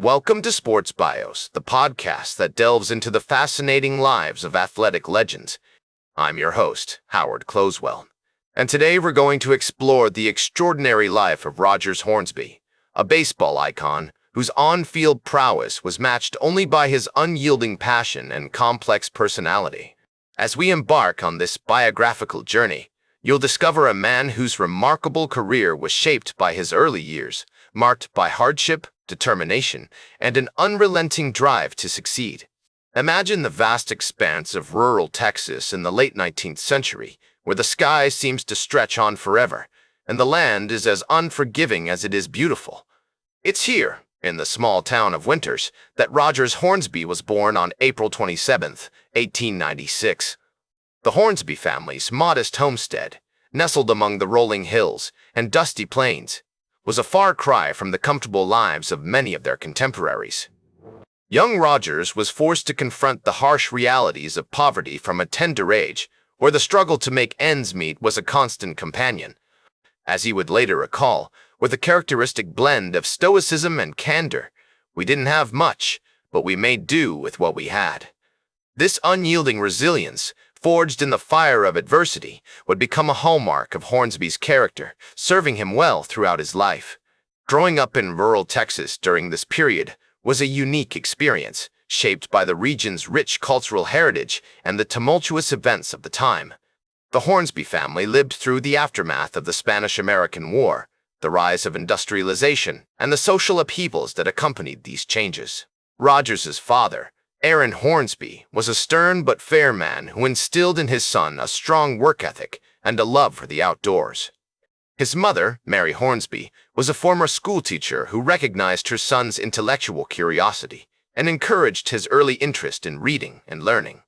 Welcome to Sports Bios, the podcast that delves into the fascinating lives of athletic legends. I'm your host, Howard Closewell, and today we're going to explore the extraordinary life of Rogers Hornsby, a baseball icon whose on-field prowess was matched only by his unyielding passion and complex personality. As we embark on this biographical journey, you'll discover a man whose remarkable career was shaped by his early years, marked by hardship, determination, and an unrelenting drive to succeed. Imagine the vast expanse of rural Texas in the late 19th century, where the sky seems to stretch on forever, and the land is as unforgiving as it is beautiful. It's here, in the small town of Winters, that Rogers Hornsby was born on April 27, 1896. The Hornsby family's modest homestead, nestled among the rolling hills and dusty plains, was a far cry from the comfortable lives of many of their contemporaries. Young Rogers was forced to confront the harsh realities of poverty from a tender age, where the struggle to make ends meet was a constant companion. As he would later recall, with a characteristic blend of stoicism and candor, "We didn't have much, but we made do with what we had." This unyielding resilience, forged in the fire of adversity, would become a hallmark of Hornsby's character, serving him well throughout his life. Growing up in rural Texas during this period was a unique experience, shaped by the region's rich cultural heritage and the tumultuous events of the time. The Hornsby family lived through the aftermath of the Spanish-American War, the rise of industrialization, and the social upheavals that accompanied these changes. Rogers's father, Aaron Hornsby, was a stern but fair man who instilled in his son a strong work ethic and a love for the outdoors. His mother, Mary Hornsby, was a former schoolteacher who recognized her son's intellectual curiosity and encouraged his early interest in reading and learning.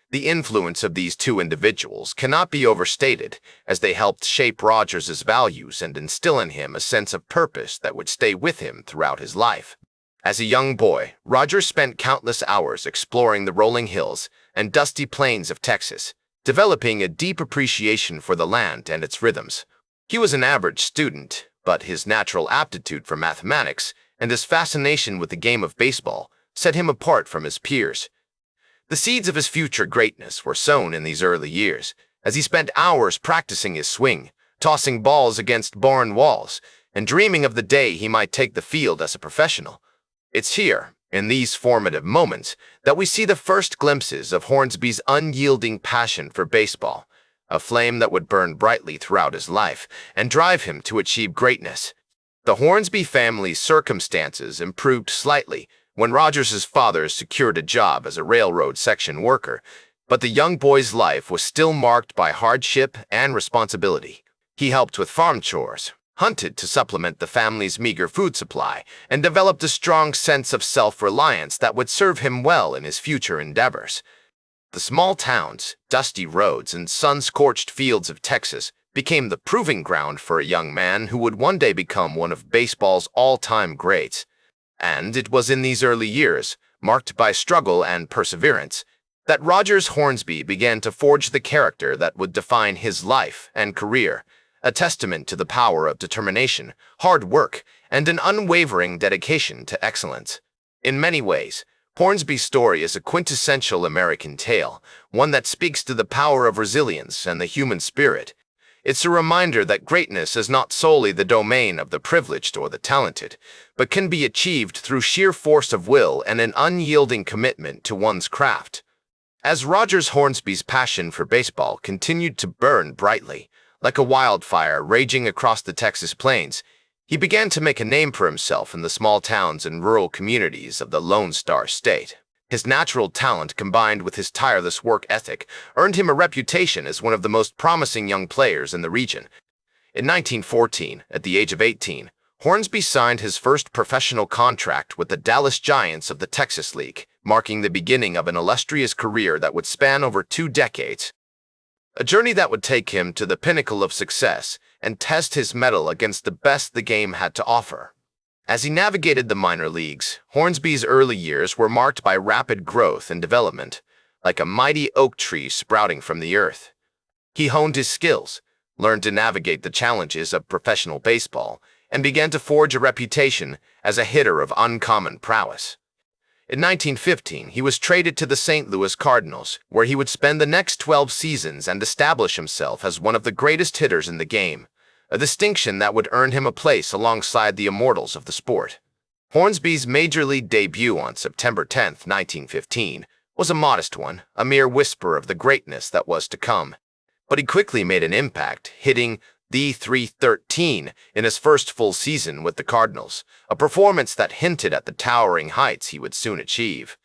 The influence of these two individuals cannot be overstated, as they helped shape Rogers's values and instill in him a sense of purpose that would stay with him throughout his life. As a young boy, Rogers spent countless hours exploring the rolling hills and dusty plains of Texas, developing a deep appreciation for the land and its rhythms. He was an average student, but his natural aptitude for mathematics and his fascination with the game of baseball set him apart from his peers. The seeds of his future greatness were sown in these early years, as he spent hours practicing his swing, tossing balls against barn walls, and dreaming of the day he might take the field as a professional. It's here, in these formative moments, that we see the first glimpses of Hornsby's unyielding passion for baseball, a flame that would burn brightly throughout his life and drive him to achieve greatness. The Hornsby family's circumstances improved slightly when Rogers's father secured a job as a railroad section worker, but the young boy's life was still marked by hardship and responsibility. He helped with farm chores, hunted to supplement the family's meager food supply, and developed a strong sense of self-reliance that would serve him well in his future endeavors. The small towns, dusty roads, and sun-scorched fields of Texas became the proving ground for a young man who would one day become one of baseball's all-time greats. And it was in these early years, marked by struggle and perseverance, that Rogers Hornsby began to forge the character that would define his life and career, a testament to the power of determination, hard work, and an unwavering dedication to excellence. In many ways, Hornsby's story is a quintessential American tale, one that speaks to the power of resilience and the human spirit. It's a reminder that greatness is not solely the domain of the privileged or the talented, but can be achieved through sheer force of will and an unyielding commitment to one's craft. As Rogers Hornsby's passion for baseball continued to burn brightly, like a wildfire raging across the Texas plains, he began to make a name for himself in the small towns and rural communities of the Lone Star State. His natural talent combined with his tireless work ethic earned him a reputation as one of the most promising young players in the region. In 1914, at the age of 18, Hornsby signed his first professional contract with the Dallas Giants of the Texas League, marking the beginning of an illustrious career that would span over 2 decades. A journey that would take him to the pinnacle of success and test his mettle against the best the game had to offer. As he navigated the minor leagues, Hornsby's early years were marked by rapid growth and development, like a mighty oak tree sprouting from the earth. He honed his skills, learned to navigate the challenges of professional baseball, and began to forge a reputation as a hitter of uncommon prowess. In 1915, he was traded to the St. Louis Cardinals, where he would spend the next 12 seasons and establish himself as one of the greatest hitters in the game, a distinction that would earn him a place alongside the immortals of the sport. Hornsby's major league debut on September 10, 1915, was a modest one, a mere whisper of the greatness that was to come. But he quickly made an impact, hitting the .313 in his first full season with the Cardinals, a performance that hinted at the towering heights he would soon achieve.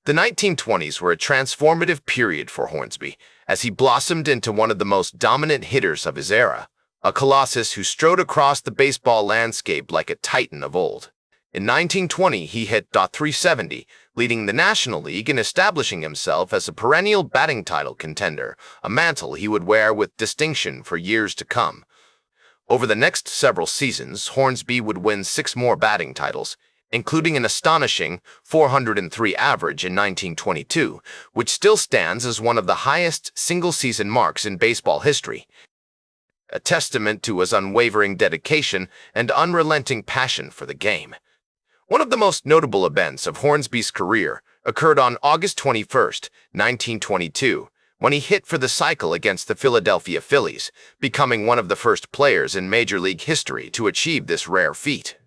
The 1920s were a transformative period for Hornsby, as he blossomed into one of the most dominant hitters of his era, a colossus who strode across the baseball landscape like a titan of old. In 1920, he hit .370, leading the National League and establishing himself as a perennial batting title contender, a mantle he would wear with distinction for years to come. Over the next several seasons, Hornsby would win 6 more batting titles, including an astonishing .403 average in 1922, which still stands as one of the highest single-season marks in baseball history, a testament to his unwavering dedication and unrelenting passion for the game. One of the most notable events of Hornsby's career occurred on August 21, 1922, when he hit for the cycle against the Philadelphia Phillies, becoming one of the first players in Major League history to achieve this rare feat.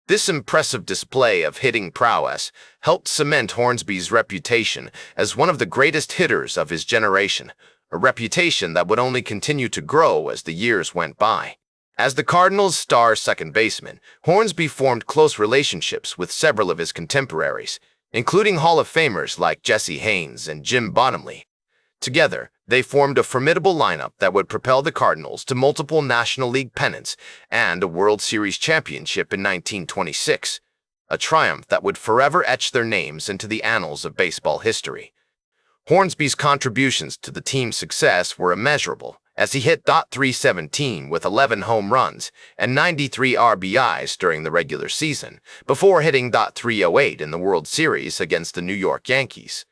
This impressive display of hitting prowess helped cement Hornsby's reputation as one of the greatest hitters of his generation, a reputation that would only continue to grow as the years went by. As the Cardinals' star second baseman, Hornsby formed close relationships with several of his contemporaries, including Hall of Famers like Jesse Haynes and Jim Bottomley. Together, they formed a formidable lineup that would propel the Cardinals to multiple National League pennants and a World Series championship in 1926, a triumph that would forever etch their names into the annals of baseball history. Hornsby's contributions to the team's success were immeasurable, as he hit .317 with 11 home runs and 93 RBIs during the regular season, before hitting .308 in the World Series against the New York Yankees.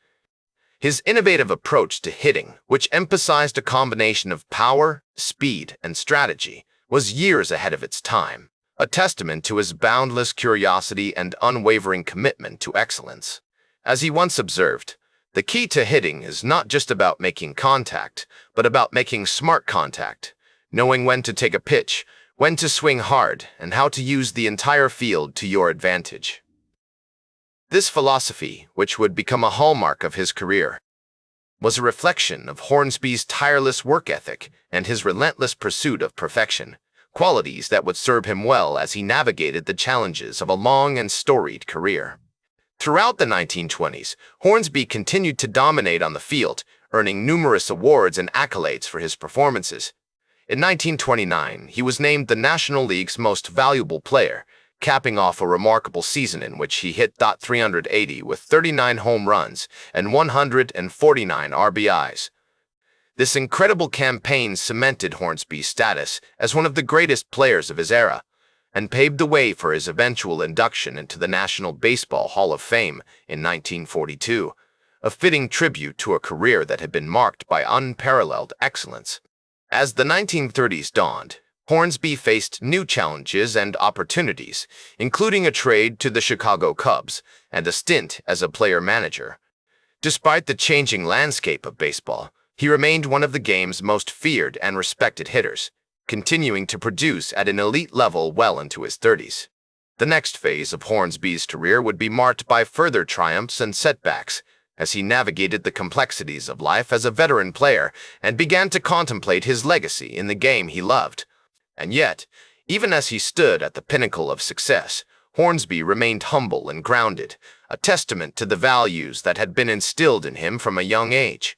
His innovative approach to hitting, which emphasized a combination of power, speed, and strategy, was years ahead of its time, a testament to his boundless curiosity and unwavering commitment to excellence. As he once observed, "The key to hitting is not just about making contact, but about making smart contact, knowing when to take a pitch, when to swing hard, and how to use the entire field to your advantage." This philosophy, which would become a hallmark of his career, was a reflection of Hornsby's tireless work ethic and his relentless pursuit of perfection, qualities that would serve him well as he navigated the challenges of a long and storied career. Throughout the 1920s, Hornsby continued to dominate on the field, earning numerous awards and accolades for his performances. In 1929, he was named the National League's most valuable player, capping off a remarkable season in which he hit .380 with 39 home runs and 149 RBIs. This incredible campaign cemented Hornsby's status as one of the greatest players of his era, and paved the way for his eventual induction into the National Baseball Hall of Fame in 1942, a fitting tribute to a career that had been marked by unparalleled excellence. As the 1930s dawned, Hornsby faced new challenges and opportunities, including a trade to the Chicago Cubs and a stint as a player-manager. Despite the changing landscape of baseball, he remained one of the game's most feared and respected hitters, continuing to produce at an elite level well into his 30s. The next phase of Hornsby's career would be marked by further triumphs and setbacks, as he navigated the complexities of life as a veteran player and began to contemplate his legacy in the game he loved. And yet, even as he stood at the pinnacle of success, Hornsby remained humble and grounded, a testament to the values that had been instilled in him from a young age.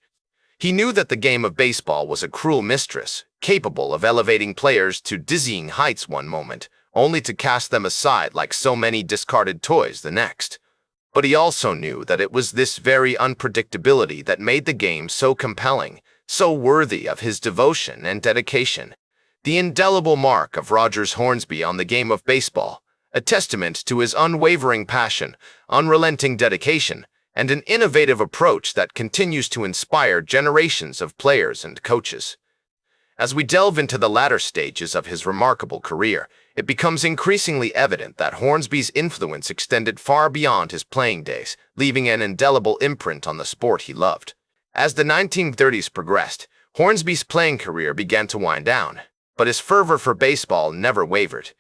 He knew that the game of baseball was a cruel mistress, capable of elevating players to dizzying heights one moment, only to cast them aside like so many discarded toys the next. But he also knew that it was this very unpredictability that made the game so compelling, so worthy of his devotion and dedication. The indelible mark of Rogers Hornsby on the game of baseball, a testament to his unwavering passion, unrelenting dedication, and an innovative approach that continues to inspire generations of players and coaches. As we delve into the latter stages of his remarkable career, it becomes increasingly evident that Hornsby's influence extended far beyond his playing days, leaving an indelible imprint on the sport he loved. As the 1930s progressed, Hornsby's playing career began to wind down, but his fervor for baseball never wavered.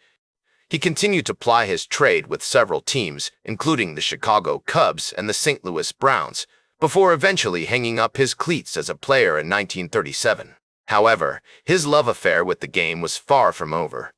He continued to ply his trade with several teams, including the Chicago Cubs and the St. Louis Browns, before eventually hanging up his cleats as a player in 1937. However, his love affair with the game was far from over.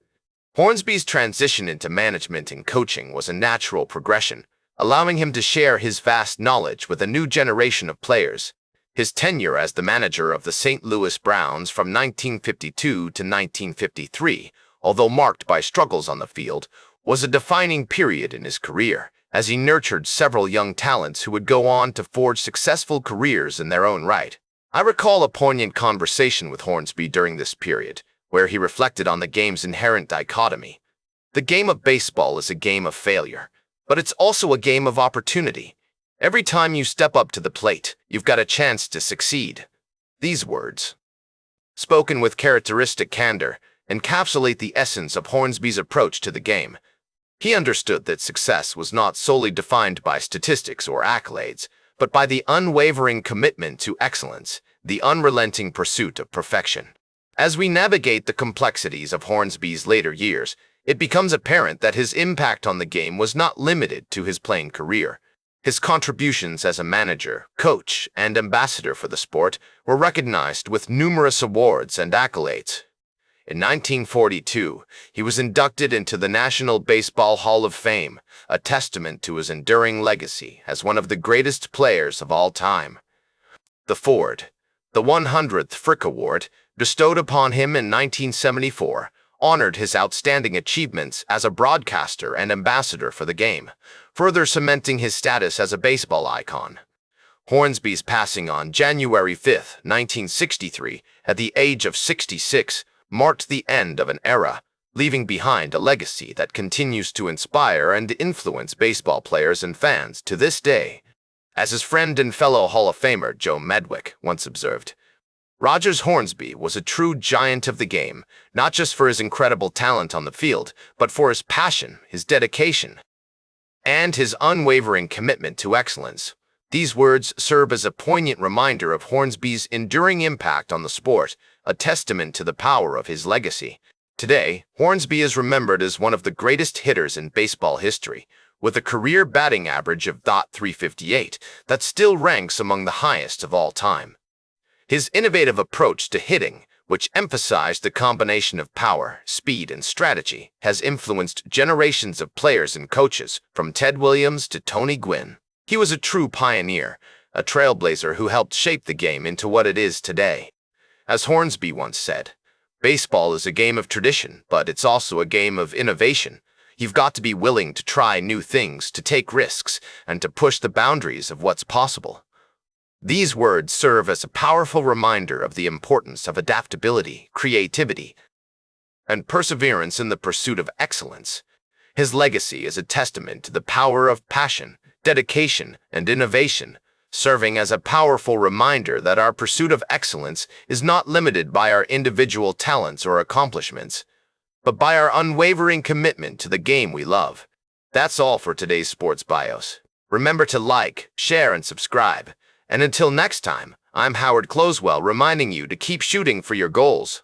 Hornsby's transition into management and coaching was a natural progression, allowing him to share his vast knowledge with a new generation of players. His tenure as the manager of the St. Louis Browns from 1952 to 1953, although marked by struggles on the field, was a defining period in his career, as he nurtured several young talents who would go on to forge successful careers in their own right. I recall a poignant conversation with Hornsby during this period, where he reflected on the game's inherent dichotomy. The game of baseball is a game of failure, but it's also a game of opportunity. Every time you step up to the plate, you've got a chance to succeed. These words, spoken with characteristic candor, encapsulate the essence of Hornsby's approach to the game. He understood that success was not solely defined by statistics or accolades, but by the unwavering commitment to excellence, the unrelenting pursuit of perfection. As we navigate the complexities of Hornsby's later years, it becomes apparent that his impact on the game was not limited to his playing career. His contributions as a manager, coach, and ambassador for the sport were recognized with numerous awards and accolades. In 1942, he was inducted into the National Baseball Hall of Fame, a testament to his enduring legacy as one of the greatest players of all time. The 100th Frick Award, bestowed upon him in 1974, honored his outstanding achievements as a broadcaster and ambassador for the game, further cementing his status as a baseball icon. Hornsby's passing on January 5, 1963, at the age of 66, marked the end of an era, leaving behind a legacy that continues to inspire and influence baseball players and fans to this day. As his friend and fellow Hall of Famer Joe Medwick once observed, Rogers Hornsby was a true giant of the game, not just for his incredible talent on the field, but for his passion, his dedication, and his unwavering commitment to excellence. These words serve as a poignant reminder of Hornsby's enduring impact on the sport, a testament to the power of his legacy. Today, Hornsby is remembered as one of the greatest hitters in baseball history, with a career batting average of .358 that still ranks among the highest of all time. His innovative approach to hitting, which emphasized the combination of power, speed, and strategy, has influenced generations of players and coaches, from Ted Williams to Tony Gwynn. He was a true pioneer, a trailblazer who helped shape the game into what it is today. As Hornsby once said, baseball is a game of tradition, but it's also a game of innovation. You've got to be willing to try new things, to take risks, and to push the boundaries of what's possible. These words serve as a powerful reminder of the importance of adaptability, creativity, and perseverance in the pursuit of excellence. His legacy is a testament to the power of passion, dedication, and innovation, serving as a powerful reminder that our pursuit of excellence is not limited by our individual talents or accomplishments, but by our unwavering commitment to the game we love. That's all for today's Sports Bios. Remember to like, share, and subscribe. And until next time, I'm Howard Closewell, reminding you to keep shooting for your goals.